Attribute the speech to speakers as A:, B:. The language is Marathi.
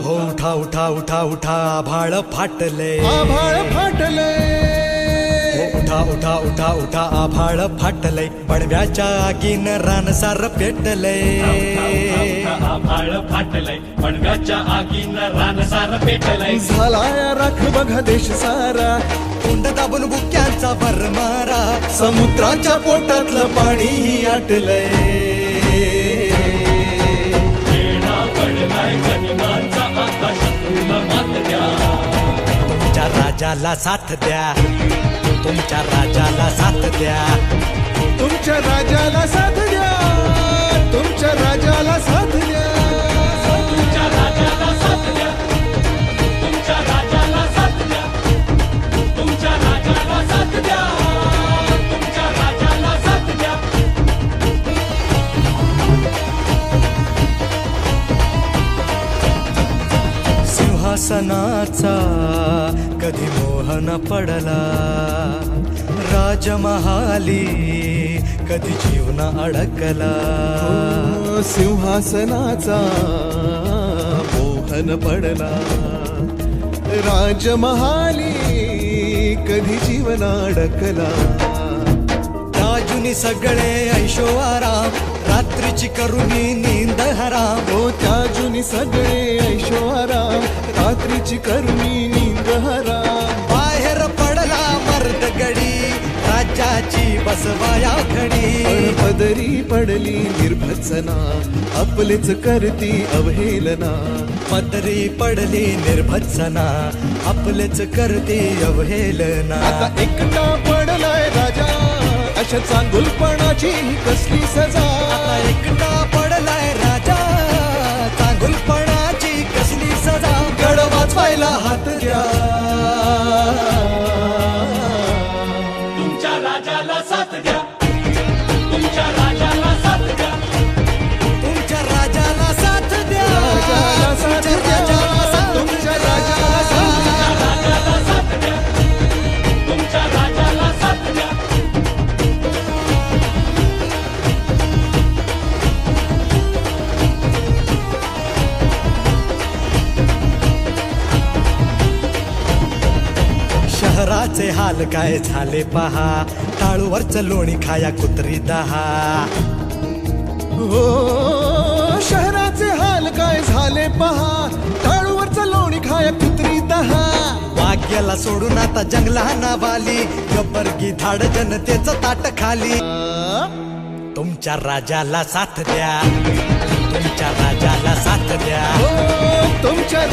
A: हो उठा उठा उठा उठा आभाळ फाटले हो उठा उठा उठा उठा आभाळ फाटले पडव्याच्या आगीन रानसार पेटले
B: आभाळ फाटलंय पडव्याच्या आगीन रानसार पेटलंय
C: झालाय राख बघा देश सारा
A: कुंड दाबून बुक्यांचा भरमारा
C: समुद्राच्या पोटातलं पाणी आटलंय
B: पडलाय गनिमांचा आकाश तुला मात द्या
A: तुमच्या राजाला साथ द्या तुमच्या राजाला साथ द्या
C: तुमच्या राजाला साथ द्या तुमच्या राजाला साथ द्या
B: तुमच्या राजाला साथ द्या तुमच्या राजाला साथ द्या तुमच्या राजाला साथ द्या तुमच्या राजाला साथ द्या
A: सिंहासनाचा कधी मोह न पडला राजमहाली कधी जीव न अडकला
C: सिंहासनाचा मोहन पडला राजमहाली कधी जीवन अडकला
A: राजुनी सगळे ऐशो आराम रात्रीची करुणी नींद हराम
C: हो त्या जुनी सगळे ऐशोआराम रात्रीची करुणी नींद हराम
A: बाहेर पडला मर्द गडी राज्याची बसवाया घडी
C: पण पदरी पडली निर्भत्सना आपलेच करती अवहेलना
A: पदरी पडली निर्भत्सना आपलेच करते अवहेलना
C: आता एकटा पडलाय राजा अशा चांगुलपणाची कसली सजा
A: आता एकटा पडलाय राजा चांगुलपणाची कसली सजा
C: गड वाचवायला हात द्या
B: तुमच्या राजाला साथ द्या तुमच्या राजाला साथ द्या
A: तुमच्या राजाला साथ द्या
C: राजाला साथ द्या तुमच्या राजाला साथ द्या
B: राजाला साथ द्या तुमच्या राजाला साथ द्या
A: शहराचे हाल काय झाले पहा टाळूवरच लोणी खाया कुत्री दहा
C: हो शहराचे हाल काय झाले पहा टाळूवरचं लोणी खाया कुत्री दहा
A: वाग्याला सोडून आता जंगला नावाली गब्बरगी धाड जनतेचं ताट खाली तुमच्या राजाला साथ द्या तुमच्या राजाला साथ द्या
C: हो तुमच्या